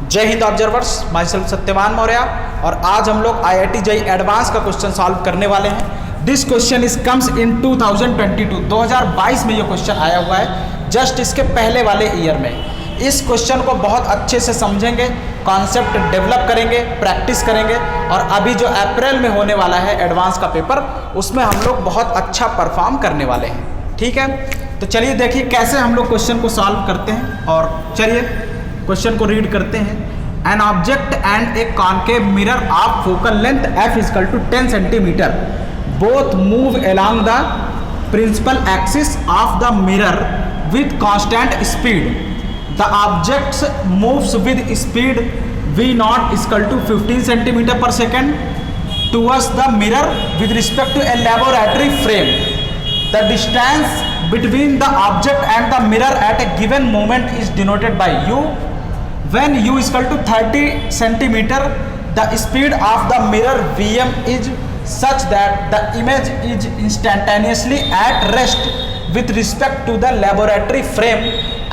जय Hind observers, my self Satyavan Maurya और आज हम लोग IIT JEE एडवांस का क्वेश्चन सॉल्व करने वाले हैं। This question is comes in 2022 में ये क्वेश्चन आया हुआ है, जस्ट इसके पहले वाले ईयर में। इस क्वेश्चन को बहुत अच्छे से समझेंगे, कॉन्सेप्ट डेवलप करेंगे, प्रैक्टिस करेंगे और अभी जो अप्रैल में होने वाला है एडवांस का पेपर, उसमें हम लोग बहुत अच्छा परफॉर्म करने वाले हैं। ठीक है, तो चलिए देखिए कैसे हम लोग क्वेश्चन को सॉल्व करते हैं और चलिए क्वेश्चन को रीड करते हैं। An object and a concave mirror of focal length f is equal to 10 centimetre both move along the principal axis of the mirror with constant speed. The objects moves with speed v0 is equal to 15 centimetre per second towards the mirror with respect to a laboratory frame. The distance between the object and the mirror at a given moment is denoted by u. When u is equal to 30 centimeter, the speed of the mirror Vm is such that the image is instantaneously at rest with respect to the laboratory frame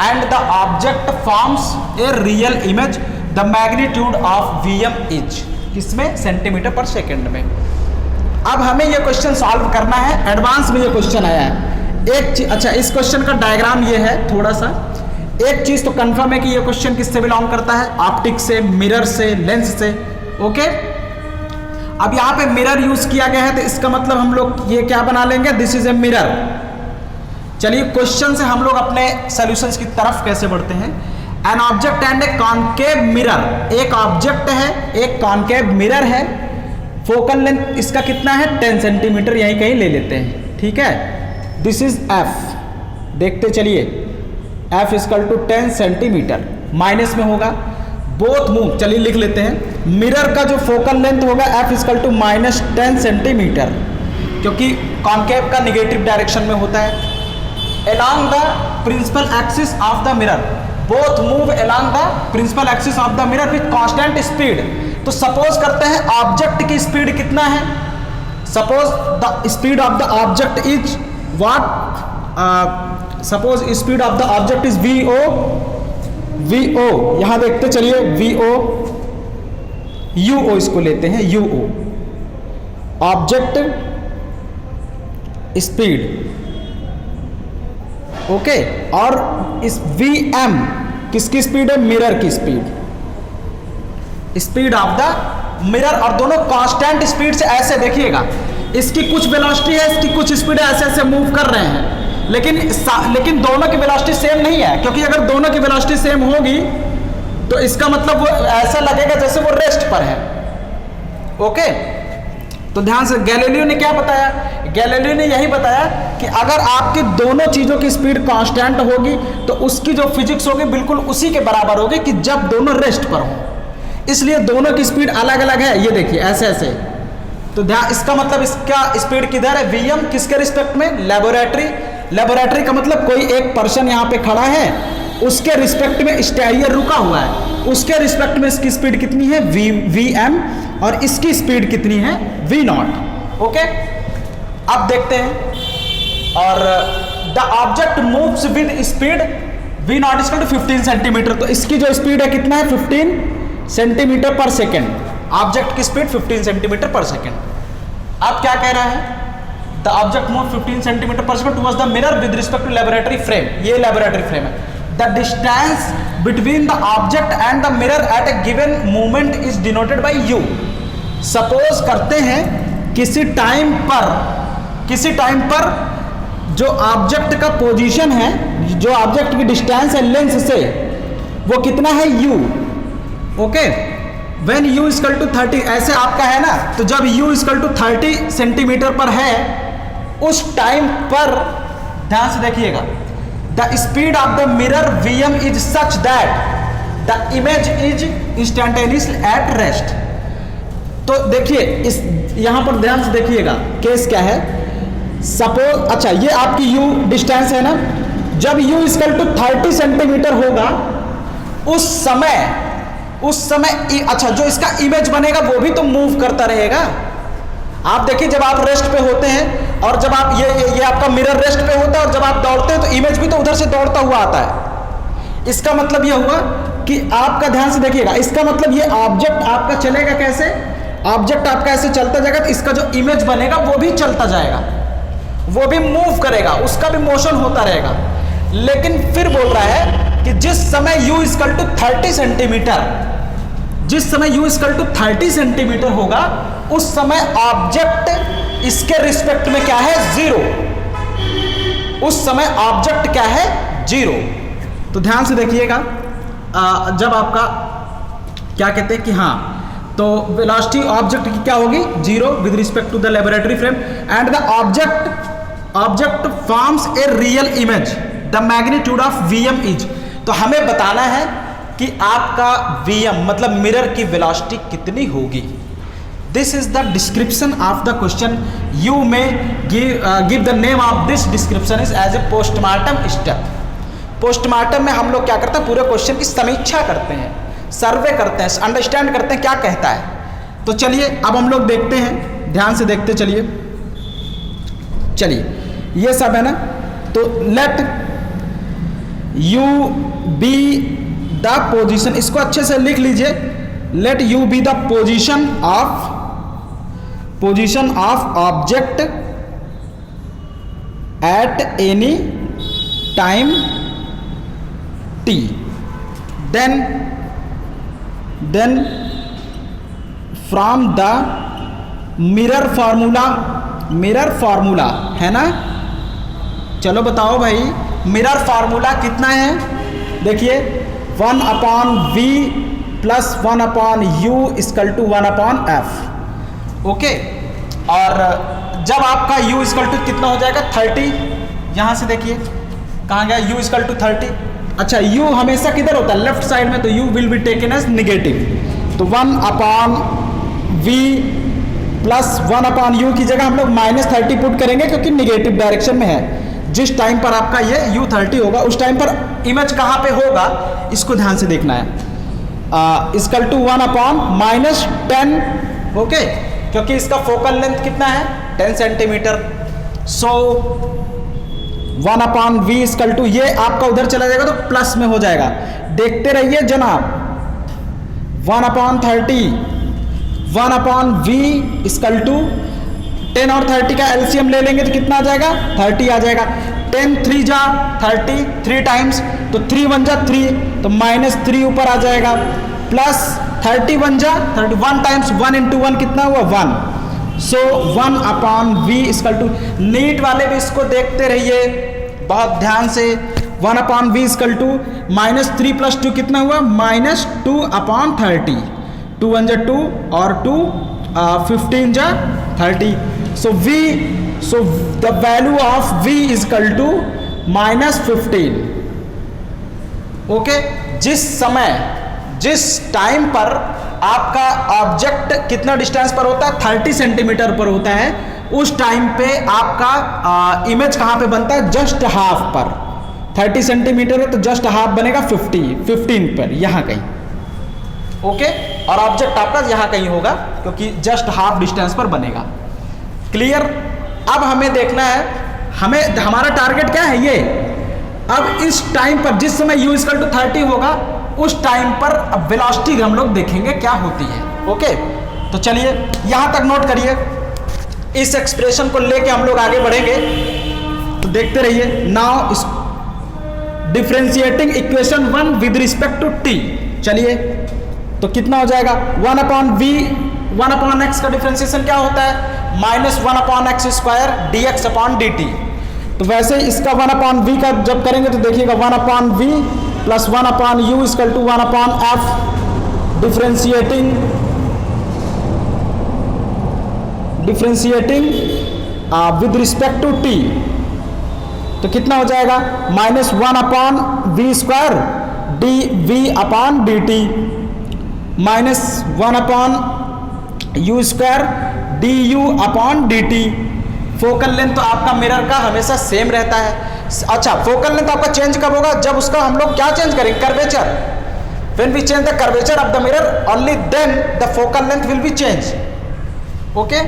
and the object forms a real image. The magnitude of Vm is किसमें? Centimetre per second में। अब हमें यह question solve करना है, advance में यह question आया है। एक चीज, अच्छा इस क्वेश्चन का डायग्राम ये है थोड़ा सा। एक चीज तो कंफर्म है कि ये क्वेश्चन किससे बिलोंग करता है? ऑप्टिक्स से, मिरर से, लेंस से। ओके, अब यहाँ पे मिरर यूज किया गया है तो इसका मतलब हम लोग ये क्या बना लेंगे? This is a mirror. चलिए क्वेश्चन से हम लोग अपने सॉल्यूशंस की तरफ कैसे बढ़ते हैं। An object and a concave mirror, एक ऑब्जेक्ट है, एक कॉन्केव मिरर है। फोकल लेंथ इसका कितना है? 10 सेंटीमीटर, यहीं कहीं ले लेते हैं। ठीक है, दिस इज f। देखते चलिए, f is equal to 10 centimetre, minus में होगा बोथ मूव। चलिए लिख लेते हैं, मिरर का जो फोकल लेंथ होगा f is equal to minus 10 centimetre, क्योंकि कॉन्केव का निगेटिव डायरेक्शन में होता है। Along the principal axis of the mirror, both move along the principal axis of the mirror with constant speed. तो suppose करते हैं object की स्पीड कितना है? Suppose the speed of the object is what suppose speed of the object is VO यहां देखते चलिए VO UO इसको लेते हैं UO ऑब्जेक्ट स्पीड। ओके, और इस VM किसकी स्पीड है? मिरर की speed, speed of the mirror. और दोनों कांस्टेंट स्पीड से, ऐसे देखिएगा इसकी कुछ वेलोसिटी है, इसकी कुछ स्पीड है, ऐसे ऐसे मूव कर रहे हैं, लेकिन दोनों की वेलोसिटी सेम नहीं है। क्योंकि अगर दोनों की वेलोसिटी सेम होगी तो इसका मतलब वो ऐसा लगेगा जैसे वो रेस्ट पर है। ओके, तो ध्यान से, गैलीलियो ने क्या बताया? गैलीलियो ने यही बताया कि अगर आपकी दोनों चीजों की स्पीड कांस्टेंट होगी तो उसकी जो फिजिक्स होगी बिल्कुल उसी के बराबर होगी कि जब दोनों रेस्ट पर हो। इसलिए दोनों की स्पीड अलग अलग है। ये देखिए ऐसे ऐसे, तो ध्यान, इसका मतलब इसका स्पीड किधर है? Vm किसके रिस्पेक्ट में? लेबोरेटरी का मतलब कोई एक पर्सन यहाँ पे खड़ा है, उसके रिस्पेक्ट में स्टेरियर रुका हुआ है, उसके रिस्पेक्ट में इसकी स्पीड कितनी है? Vm, और इसकी स्पीड कितनी है? V0। ओके, अब देखते हैं। और the object moves with speed V0 is equal to 15 centimetre. तो इसकी जो स्पीड है कितना है? 15 सेंटीमीटर पर सेकेंड। ऑब्जेक्ट की स्पीड 15 सेंटीमीटर पर सेकेंड। अब क्या कह रहा है? The object move 15 centimetre per second towards the mirror with respect to laboratory frame. ये लेबोरेटरी फ्रेम है। The distance between the object and the mirror at a given moment is denoted by u। Suppose करते हैं किसी time पर जो object का position है, जो ऑब्जेक्ट की डिस्टेंस है लेंस से, वो कितना है? u। Okay, When u is equal to 30, ऐसे आपका है ना, तो जब u is equal to 30 centimetre पर है, उस टाइम पर ध्यान से देखिएगा, the speed of the mirror Vm is such that the image is instantaneously at rest. तो देखिए इस यहां पर ध्यान से देखिएगा, केस क्या है। सपोज, अच्छा ये आपकी u डिस्टेंस है ना, जब u is equal to 30 centimetre होगा उस समय अच्छा जो इसका इमेज बनेगा वो भी तो मूव करता रहेगा। आप देखिए जब आप रेस्ट पे होते हैं और जब आप ये आपका मिरर रेस्ट पे होता है और जब आप दौड़ते हैं तो इमेज भी तो उधर से दौड़ता हुआ आता है। इसका मतलब यह हुआ कि आपका ध्यान से देखिएगा, इसका मतलब ये ऑब्जेक्ट आपका चलेगा कैसे, ऑब्जेक्ट आपका ऐसे चलता जाएगा तो इसका जो इमेज बनेगा वो भी चलता जाएगा, वो भी मूव करेगा, उसका भी मोशन होता रहेगा। लेकिन फिर बोल रहा है कि जिस समय u इक्वल टू 30 सेंटीमीटर, जिस समय u इक्वल टू 30 सेंटीमीटर होगा उस समय ऑब्जेक्ट इसके रिस्पेक्ट में क्या है, जीरो। उस समय ऑब्जेक्ट क्या है, जीरो। तो ध्यान से देखिएगा, जब आपका क्या कहते हैं कि हाँ, तो वेलोसिटी ऑब्जेक्ट की क्या होगी, zero with respect to the laboratory frame, and the object forms a real image, the magnitude of Vm is. तो हमें बताना है कि आपका Vm मतलब मिरर की वेलोसिटी कितनी होगी। This is the description of the question. You में give the name of this description is as a postmortem step. Postmortem में हम लोग क्या करते हैं, पूरे क्वेश्चन की समीक्षा करते हैं, सर्वे करते हैं, अंडरस्टैंड करते हैं क्या कहता है। तो चलिए अब हम लोग देखते हैं, ध्यान से देखते चलिए। ये सब है ना, तो let you be the position, इसको अच्छे से लिख लीजिए, let you be the position of object at any time t, then from the mirror formula है ना। चलो बताओ भाई, मिरर फार्मूला कितना है, देखिए 1/v plus 1/u equal to 1/f। Okay, और जब आपका u इक्वल टू कितना हो जाएगा, 30। यहां से देखिए कहाँ गया, u इक्वल टू 30। अच्छा, u हमेशा किधर होता है, लेफ्ट साइड में, तो u will be taken as negative. तो 1/v प्लस 1/u की जगह हम लोग -30 पुट करेंगे क्योंकि निगेटिव डायरेक्शन में है। जिस टाइम पर आपका ये u 30 होगा उस टाइम पर इमेज कहाँ पे होगा, इसको ध्यान से देखना है। इक्वल टू 1/-10, ओके, क्योंकि इसका फोकल लेंथ कितना है, 10 centimetre. So 1/v equal to, ये आपका उधर चला जाएगा तो प्लस में हो जाएगा, देखते रहिए जनाब। 1/30, 1/v इक्वल टू 10 और 30 का एलसीएम ले लेंगे तो कितना आ जाएगा, 30 आ जाएगा। 10 3 जा 30, 3 टाइम्स, तो 3 1 जा 3, तो -3 ऊपर आ जाएगा, प्लस 30 1 जा 30, 1 टाइम्स 1 इंटू 1 कितना हुआ, 1। सो 1/v इक्वल टू, नीट वाले भी इसको देखते रहिए बहुत ध्यान से। 1/v इक्वल टू -3 + 2 कितना हुआ, -2/30, 2 1 जा 2 और 2 15 जा 30। So the value of v equal to -15। Okay, जिस टाइम पर आपका ऑब्जेक्ट कितना डिस्टेंस पर होता है, 30 सेंटीमीटर पर होता है, उस टाइम पे आपका इमेज कहाँ पे बनता है, जस्ट हाफ पर। 30 सेंटीमीटर है तो जस्ट हाफ बनेगा 15 पर, यहाँ कहीं। ओके, और ऑब्जेक्ट आपका यहाँ कहीं होगा क्योंकि जस्ट हाफ डिस्टेंस पर बनेगा। क्लियर। अब हमें देखना है, हमारा टारगेट क्या है, ये अब इस टाइम पर जिस समय u इक्वल टू 30 होगा उस टाइम पर अब वेलोसिटी हम लोग देखेंगे क्या होती है। ओके, तो चलिए यहां तक नोट करिए, इस एक्सप्रेशन को लेके हम लोग आगे बढ़ेंगे, तो देखते रहिए। Now differentiating equation 1 with respect to t। चलिए, तो कितना हो जाएगा, 1/v 1/x का डिफरेंशिएशन क्या होता है, -1/x² dx/dt। तो वैसे इसका 1/v का जब करेंगे तो देखिएगा 1/v plus 1/u equal to 1/f differentiating with respect to t। तो कितना हो जाएगा, -1/v² dv/dt -1/u² du/dt। Focal length तो आपका मिरर का हमेशा सेम रहता है। अच्छा, फोकल लेंथ आपका चेंज कब होगा, जब उसका हम लोग क्या चेंज करेंगे, curvature. When we change the curvature of the mirror only then the focal length will be change. Okay,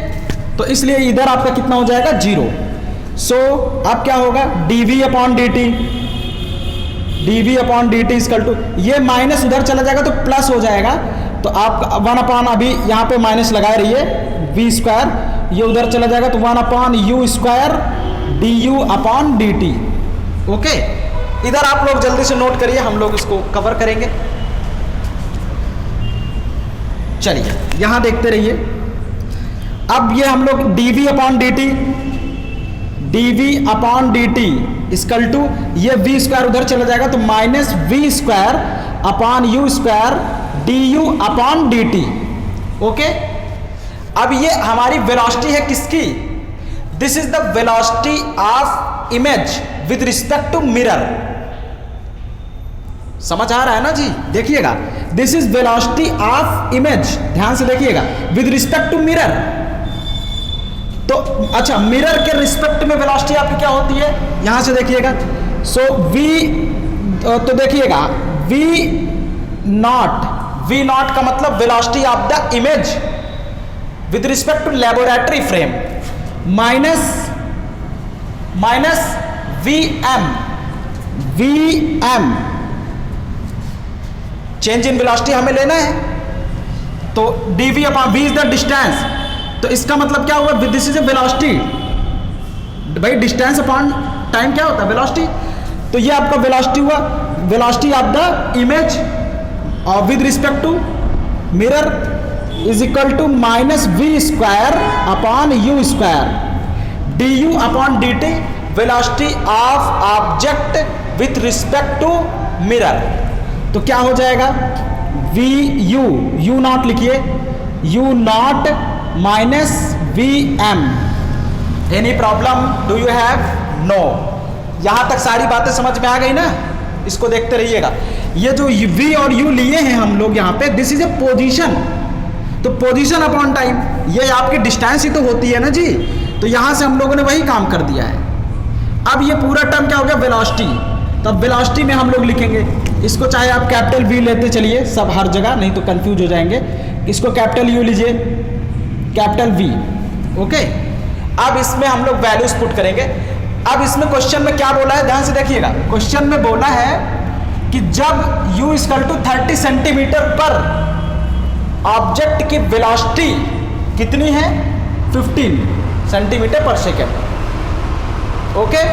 तो इसलिए इधर आपका कितना हो जाएगा, 0। सो अब क्या होगा, dv/dt d v upon d t equal to, ये माइनस उधर चला जाएगा तो प्लस हो जाएगा, तो आप 1 अपॉन अभी यहाँ पे माइनस लगाए रहिए वी स्क्वायर, ये उधर चला जाएगा तो 1 upon u square d u upon d t. Okay, इधर आप लोग जल्दी से नोट करिए, हम लोग इसको कवर करेंगे। चलिए यहां देखते रहिए। अब ये हम लोग dv upon d t, dv upon d t equal to ये v स्क्वायर उधर चला जाएगा तो minus v square upon u square d u upon d t. Okay, अब ये हमारी वेलोसिटी है किसकी? This is the velocity of image with respect to mirror. समझ आ रहा है ना जी? देखिएगा, this is velocity of image, ध्यान से देखिएगा, विद रिस्पेक्ट टू मिरर। तो अच्छा, मिरर के रिस्पेक्ट में वेलोसिटी आपकी क्या होती है, यहां से देखिएगा। सो v, तो देखिएगा v नॉट का मतलब velocity of the image with respect to laboratory frame minus vm change in velocity हमें लेना है, तो dv upon v is the distance, तो इसका मतलब क्या हुआ, दिस इज ए वेलोसिटी, भाई डिस्टेंस अपॉन टाइम क्या होता है, वेलोसिटी। तो ये आपका वेलोसिटी हुआ, velocity of the image with respect to mirror is equal to minus v square upon u square d u upon d t, velocity of object with respect to mirror. तो क्या हो जाएगा, v u naught लिखिए, u naught minus v m. Any problem do you have? No. यहां तक सारी बातें समझ में आ गई ना? इसको देखते रहिएगा। ये जो v और u लिए हैं हम लोग यहाँ पे, दिस इज ए पोजीशन, तो पोजीशन अपॉन टाइम, ये आपकी डिस्टेंस ही तो होती है ना जी। तो यहां से हम लोगों ने वही काम कर दिया है। अब ये पूरा टर्म क्या हो गया, वेलोसिटी। तब वेलोसिटी में हम लोग लिखेंगे, इसको चाहे आप कैपिटल V लेते चलिए सब हर जगह, नहीं तो कंफ्यूज हो जाएंगे। इसको कैपिटल U लीजिए, कैपिटल V। ओके, अब इसमें हम लोग वैल्यूज पुट करेंगे। अब इसमें क्वेश्चन में क्या बोला है, ध्यान से देखिएगा। क्वेश्चन में बोला है कि जब u इक्वल टू 30 सेंटीमीटर पर ऑब्जेक्ट की वेलोसिटी कितनी है, 15 सेंटीमीटर पर सेकेंड। ओके,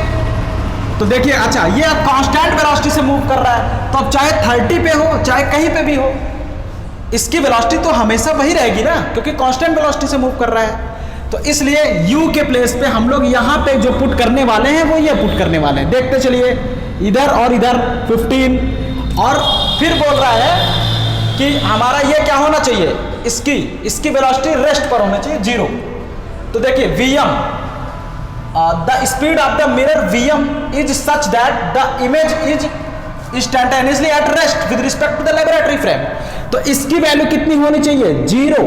तो देखिए, अच्छा ये अब कांस्टेंट वेलोसिटी से मूव कर रहा है, तो अब चाहे 30 पे हो चाहे कहीं पे भी हो, इसकी वेलोसिटी तो हमेशा वही रहेगी ना, क्योंकि कांस्टेंट वेलोसिटी से मूव कर रहा है। तो इसलिए u के प्लेस पे हम लोग यहाँ पे जो पुट करने वाले हैं वो ये पुट करने वाले हैं। देखते चलिए, इधर और इधर 15, और फिर बोल रहा है कि हमारा ये क्या होना चाहिए, इसकी वेलोसिटी रेस्ट पर होना चाहिए 0। तो देखिए vm, the speed of the mirror vm is such that the image is instantaneously at rest with respect to the laboratory frame. तो इसकी वैल्यू कितनी होनी चाहिए, 0,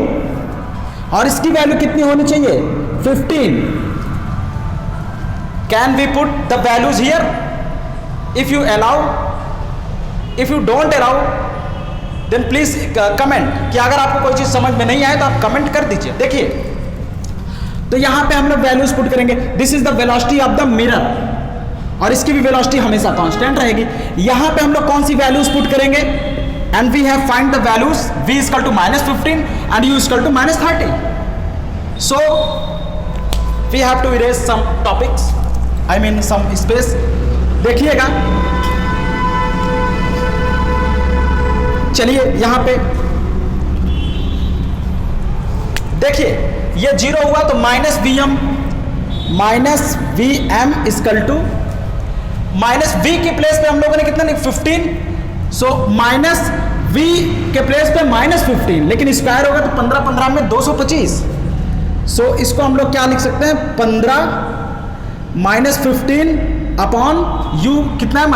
और इसकी वैल्यू कितनी होनी चाहिए, 15। Can we put the values here? If you allow, if you don't allow then please comment, कि अगर आपको कोई चीज समझ में नहीं आए तो आप कमेंट कर दीजिए। देखिए, तो यहां पे हम लोग वैल्यूज पुट करेंगे। This is the velocity of the mirror, और इसकी भी वेलोसिटी हमेशा कांस्टेंट रहेगी। यहां पे हम लोग कौन सी वैल्यूज पुट करेंगे, and we have find the values, v equal to -15 and u equal to -30। So we have to erase some topics, I mean some space. देखिएगा, चलिए यहां पे देखिए, ये 0 हुआ तो -vm इक्वल टू -v के प्लेस पे हम लोगों ने कितना लिखा, 15। सो -v के प्लेस पे -15, लेकिन स्क्वायर होगा तो 15 में 225। सो इसको हम लोग क्या लिख सकते हैं, 15 -15 अपॉन u कितना है,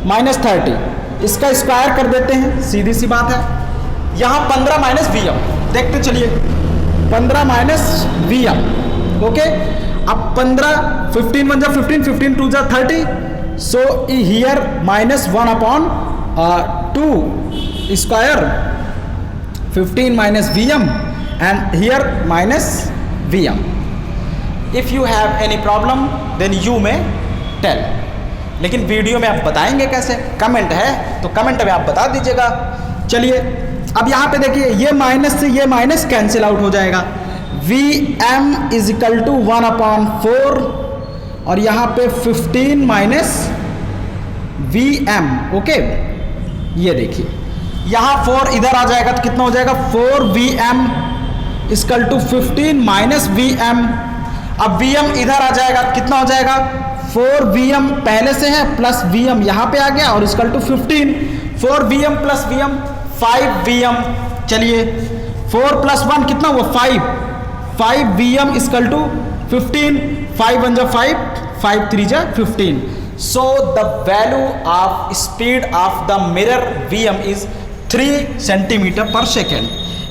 -30। इसका स्क्वायर कर देते हैं, सीधी सी बात है। यहां 15 -vm, देखते चलिए, 15 -vm। ओके, अब 15 1 जा 15 2 जा 30। So here -1 upon 2 square 15 -vm and here -vm. If you have any problem then you may tell. लेकिन वीडियो में आप बताएंगे कैसे? कमेंट है तो कमेंट में आप बता दीजिएगा। चलिए अब यहाँ पे देखिए, ये माइनस से ये माइनस कैंसिल आउट हो जाएगा। Vm इज इक्वल टू 1/4 और यहाँ पे 15 माइनस Vm। ओके, ये देखिए यहाँ 4 इधर आ जाएगा तो कितना हो जाएगा? 4Vm equal to 15 minus Vm। अब Vm इधर आ जाएगा तो कितना हो जाएगा? 4Vm पहले से है प्लस Vm यहाँ पे आ गया और equal to 15। 4Vm plus Vm 5Vm। चलिए 4 प्लस 1 कितना हुआ? 5Vm equal to 15। 5 1 जा 5, 5 3 जा 15। So the value of speed of the mirror Vm is 3 centimeter per second.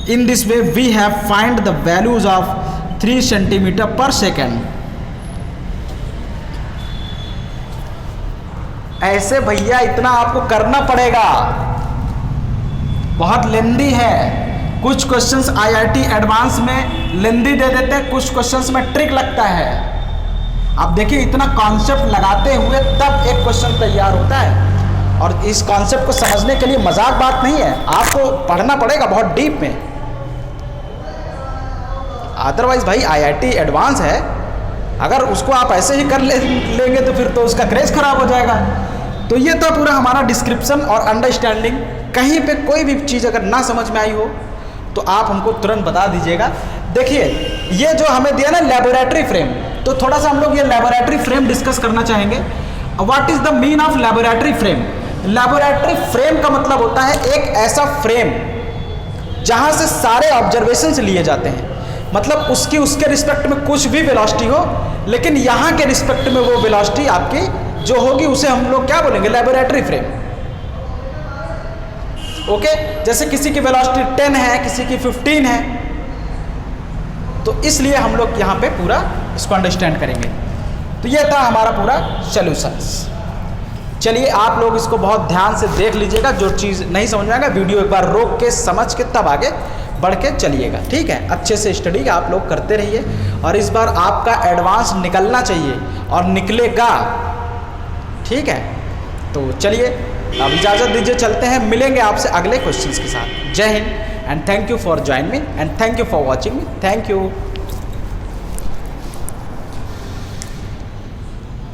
In this way we have find the values of 3 centimeter per second. ऐसे भैया इतना आपको करना पड़ेगा, बहुत लेंदी है। कुछ क्वेश्चंस IIT एडवांस में लेंदी दे देते हैं, कुछ क्वेश्चंस में ट्रिक लगता है। आप देखिए इतना कॉन्सेप्ट लगाते हुए तब एक क्वेश्चन तैयार होता है, और इस कॉन्सेप्ट को समझने के लिए मजाक बात नहीं है, आपको पढ़ना पड़ेगा बहुत डीप में। अदरवाइज भाई IIT एडवांस है, अगर उसको आप ऐसे ही कर लेंगे तो फिर तो उसका क्रेज खराब हो जाएगा। तो ये तो पूरा हमारा डिस्क्रिप्शन और अंडरस्टैंडिंग। कहीं पे कोई भी चीज़ अगर ना समझ में आई हो तो आप हमको तुरंत बता दीजिएगा। देखिए ये जो हमें दिया ना लेबोरेटरी फ्रेम, तो थोड़ा सा हम लोग ये लेबोरेटरी फ्रेम डिस्कस करना चाहेंगे। What is the mean of laboratory frame? Laboratory frame का मतलब होता है एक ऐसा फ्रेम जहां से सारे ऑब्जर्वेशंस लिए जाते हैं। मतलब उसके रिस्पेक्ट में कुछ भी वेलोसिटी हो, लेकिन यहाँ के रिस्पेक्ट में वो वेलोसिटी आपकी जो होगी उसे हम लोग क्या बोलेंगे? Laboratory frame. ओके, जैसे किसी की वेलोसिटी 10 है, किसी की 15 है, तो इसलिए हम लोग यहाँ पे पूरा इसको अंडरस्टैंड करेंगे। तो ये था हमारा पूरा सॉल्यूशंस। चलिए आप लोग इसको बहुत ध्यान से देख लीजिएगा, जो चीज़ नहीं समझ में आएगा वीडियो एक बार रोक के समझ के तब आगे बढ़ के चलिएगा। ठीक है, अच्छे से स्टडी आप लोग करते रहिए, और इस बार आपका एडवांस निकलना चाहिए और निकलेगा। ठीक है, तो चलिए अब इजाज़त दीजिए, चलते हैं, मिलेंगे आपसे अगले क्वेश्चंस के साथ। जय Hind and thank you for join me and thank you for watching me. Thank you.